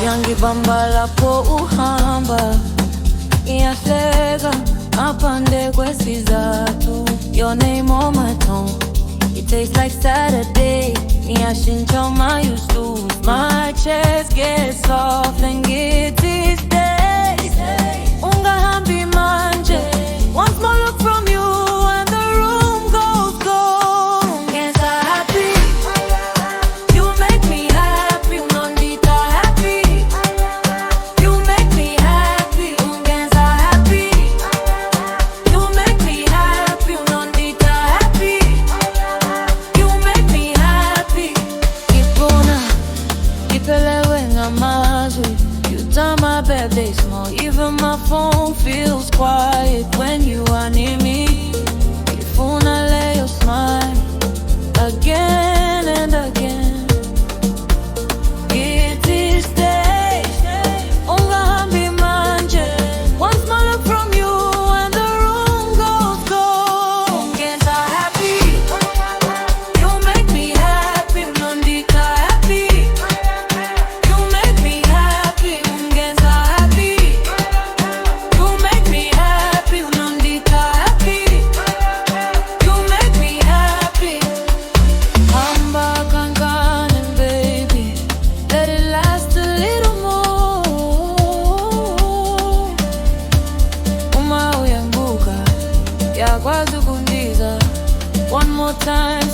Yangibambala po uhamba iyahleka apande kwesizathu. Your name on my tongue, it tastes like Saturday. Iyashintsha my used to. My chest gets soft and gets these days. Ungahambi manje, one small look from you and the room goes cold. Ungenza happy, you make me happy. Unondita happy, you make me happy. Ungenza happy, you make me happy. Unondita happy, you make me happy. Kipona, kipelewe ngamazwi. You turn my birthday small, even my phone feels quiet when you are near me. If una lay your smile again and again. It is day, ungahambi manje, one small look from you and the room goes cold. Ungenza happy, you make me happy. Unondita happy, you make me happy. Ungenza happy, you make me happy. Unondita happy, you make me happy. Hamba kancane baby, let it last a little more. Uma uyanguka yakwazi kundiza one more time.